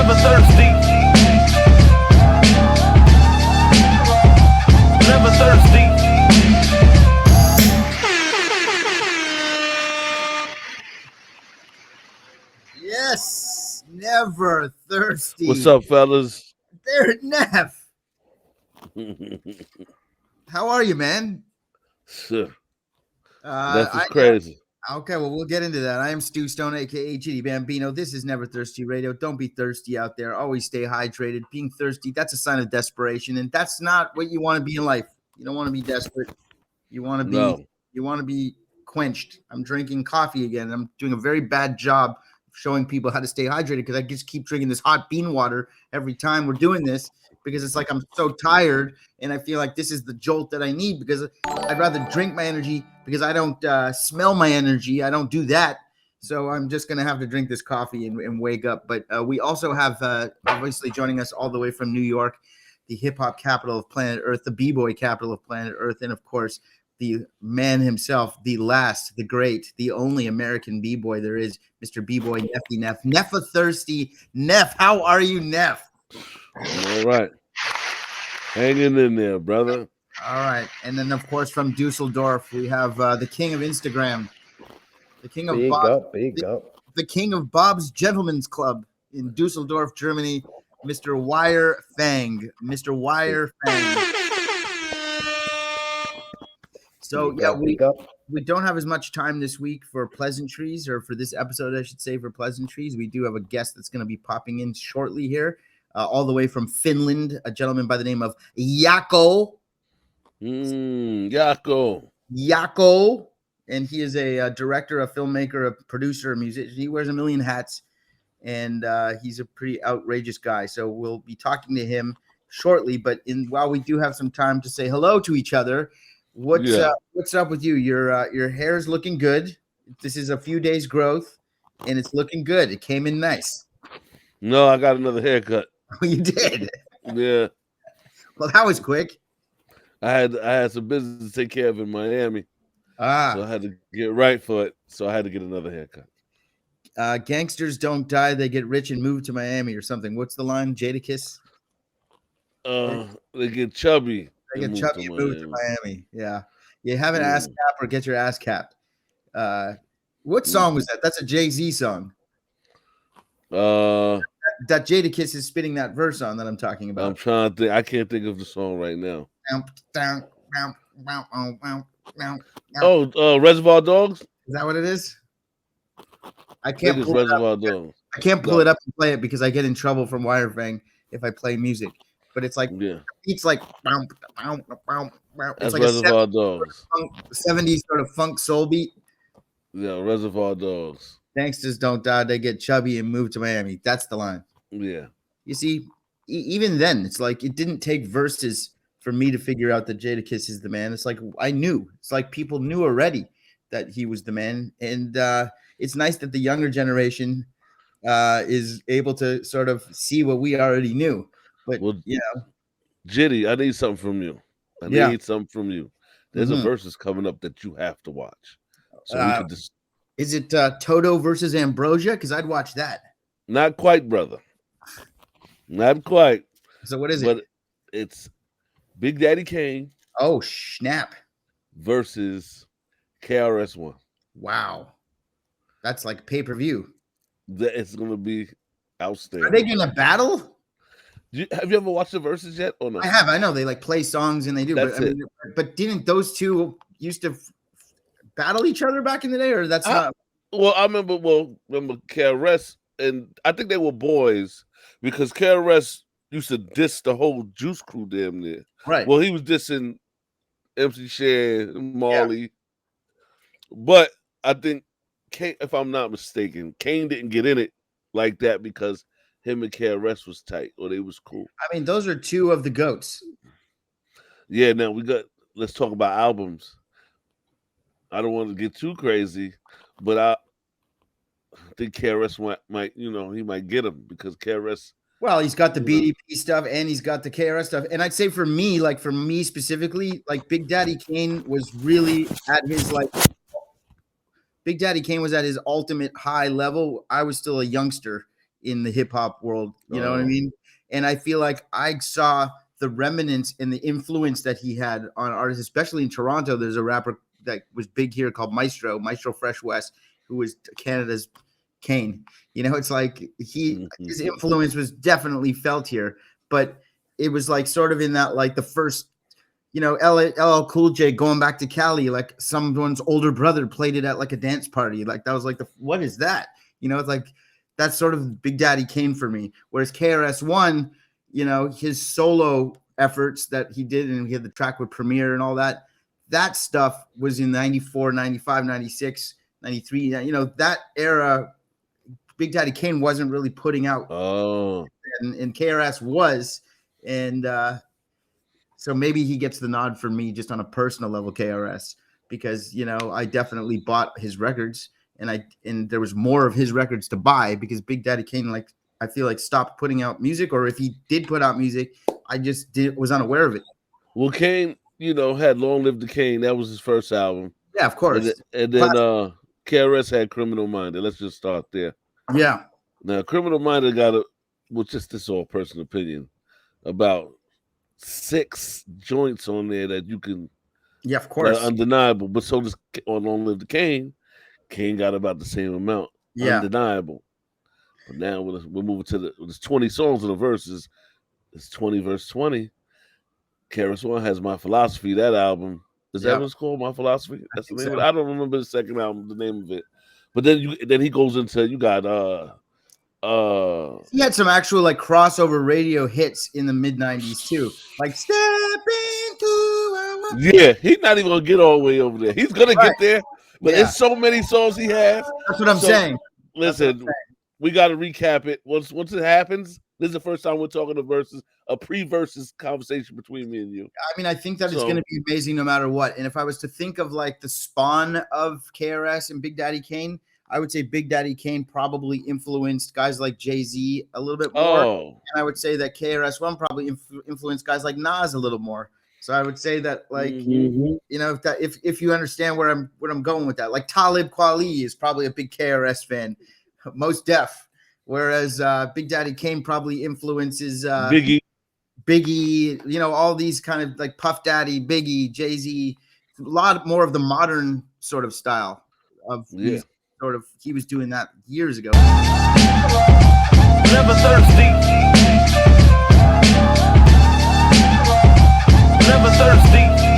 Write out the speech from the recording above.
Never thirsty. Never thirsty. Yes, never thirsty. What's up, fellas? There, Neff. How are you, man? Sure. That's just crazy. Okay, well, we'll get into that. I am Stu Stone, a.k.a. Chitty Bambino. This is Never Thirsty Radio. Don't be thirsty out there. Always stay hydrated. Being thirsty, that's a sign of desperation, and that's not what you want to be in life. You don't want to be desperate. You want to be You want to be quenched. I'm drinking coffee again. I'm doing a very bad job showing people how to stay hydrated because I just keep drinking this hot bean water every time we're doing this because it's like I'm so tired and I feel like this is the jolt that I need because I'd rather drink my energy because I don't smell my energy. I don't do that. So I'm just going to have to drink this coffee and wake up. But we also have obviously joining us all the way from New York, the hip hop capital of planet Earth, the b-boy capital of planet Earth, and of course, the man himself, the last, the great, the only American b-boy there is, Mr. B-boy Neffy Neff. NVRThirsty. Neff, how are you, Neff? All right. Hanging in there, brother. All right. And then, of course, from Dusseldorf, we have the king of Instagram, the king of the king of Bob's Gentlemen's Club in Dusseldorf, Germany, Mr. WireFang. Mr. WireFang. So, we don't have as much time this week for pleasantries, or for this episode, I should say, for pleasantries. We do have a guest that's going to be popping in shortly here, all the way from Finland, a gentleman by the name of Jaakko. Jaakko. And he is a director, a filmmaker, a producer, a musician. He wears a million hats, and he's a pretty outrageous guy. So we'll be talking to him shortly. But while we do have some time to say hello to each other, what's up with you? Your hair is looking good. This is a few days growth, and it's looking good. It came in nice. No, I got another haircut. Oh, you did? Yeah. Well, that was quick. I had some business to take care of in Miami. So I had to get right for it. So I had to get another haircut. Gangsters don't die; they get rich and move to Miami or something. What's the line? Jadakiss? They get chubby. They get chubby and move to Miami. Yeah. You have an ass cap or get your ass capped. What song was that? That's a Jay-Z song. That Jadakiss is spitting that verse on that I'm talking about. I'm trying to think. I can't think of the song right now. Reservoir Dogs? Is that what it is? I can't pull Reservoir Dogs. I can't pull it up and play it because I get in trouble from WireFang if I play music. But it's like it's like it's like Reservoir Dogs. 70s sort of funk soul beat. Yeah, Reservoir Dogs. Gangsters don't die; they get chubby and move to Miami. That's the line. Yeah. You see, even then, it's like it didn't take verses for me to figure out that Jadakiss is the man. It's like I knew. It's like people knew already that he was the man, and it's nice that the younger generation is able to sort of see what we already knew. But Jitty, I need something from you. I need something from you. There's a versus coming up that you have to watch. So we could just. Is it Toto versus Ambrosia? Because I'd watch that. Not quite, brother. Not quite. So what is it? But it's Big Daddy Kane. Oh, snap. Versus KRS1. Wow. That's like pay-per-view. It's going to be outstanding. Are they going to battle? Have you ever watched the verses yet or no? I have. I know they like play songs and they do. That's it. But didn't those two used to battle each other back in the day, or that's not? Well, I remember KRS, and I think they were boys because KRS used to diss the whole Juice Crew damn near. Right. Well, he was dissing MC Shan, Marley, but I think Kane, if I'm not mistaken, Kane didn't get in it like that because him and KRS was tight or they was cool. I mean, those are two of the GOATs. Yeah. Now let's talk about albums. I don't want to get too crazy, but I think KRS might he might get him because KRS. Well, he's got the BDP stuff and he's got the KRS stuff. And I'd say for me specifically, like Big Daddy Kane was really at his Big Daddy Kane was at his ultimate high level. I was still a youngster in the hip hop world. You know what I mean? And I feel like I saw the remnants and the influence that he had on artists, especially in Toronto. There's a rapper that was big here called Maestro Fresh West, who was Canada's Kane. You know, it's like his influence was definitely felt here, but it was like sort of in that, like the first, you know, LL Cool J going back to Cali, like someone's older brother played it at like a dance party. Like that was like what is that? You know, it's like that's sort of Big Daddy Kane for me. Whereas KRS1, you know, his solo efforts that he did, and he had the track with Premier and all that, that stuff was in 94, 95, 96, 93. You know, that era, Big Daddy Kane wasn't really putting out. And KRS was. And so maybe he gets the nod for me just on a personal level, KRS, because, you know, I definitely bought his records, and there was more of his records to buy because Big Daddy Kane, like, I feel like stopped putting out music, or if he did put out music, I just was unaware of it. Well, Kane, you know, had Long Live the Kane. That was his first album. Yeah, of course. And then KRS had Criminal Minded. Let's just start there. Yeah. Now, Criminal Minded got just this all personal opinion, about 6 joints on there that you can. Yeah, of course. Undeniable. But so does on Long Live the Kane. Kane got about the same amount. Yeah. Undeniable. But now we're moving to there's 20 songs in the verses. It's 20 verse 20. KRS1 has My Philosophy, that album. Is that what it's called? My Philosophy? That's the name of it. I don't remember the second album, the name of it. But then he goes into, you got he had some actual like crossover radio hits in the mid-90s too. Like Step Into Yeah, he's not even gonna get all the way over there. He's gonna get there, but there's so many songs he has. That's what I'm saying. Listen, we gotta recap it. Once it happens, this is the first time we're talking to verses, a pre-versus conversation between me and you. I mean, I think that it's going to be amazing no matter what. And if I was to think of like the spawn of KRS and Big Daddy Kane, I would say Big Daddy Kane probably influenced guys like Jay-Z a little bit more. And I would say that KRS1 probably influenced guys like Nas a little more. So I would say that, like, you know, if you understand where I'm going with that, like Talib Kweli is probably a big KRS fan, Most Def. Whereas Big Daddy Kane probably influences Biggie, you know, all these kind of like Puff Daddy, Biggie, Jay-Z, a lot more of the modern sort of style of music. Sort of, he was doing that years ago. Never thirsty. Never thirsty.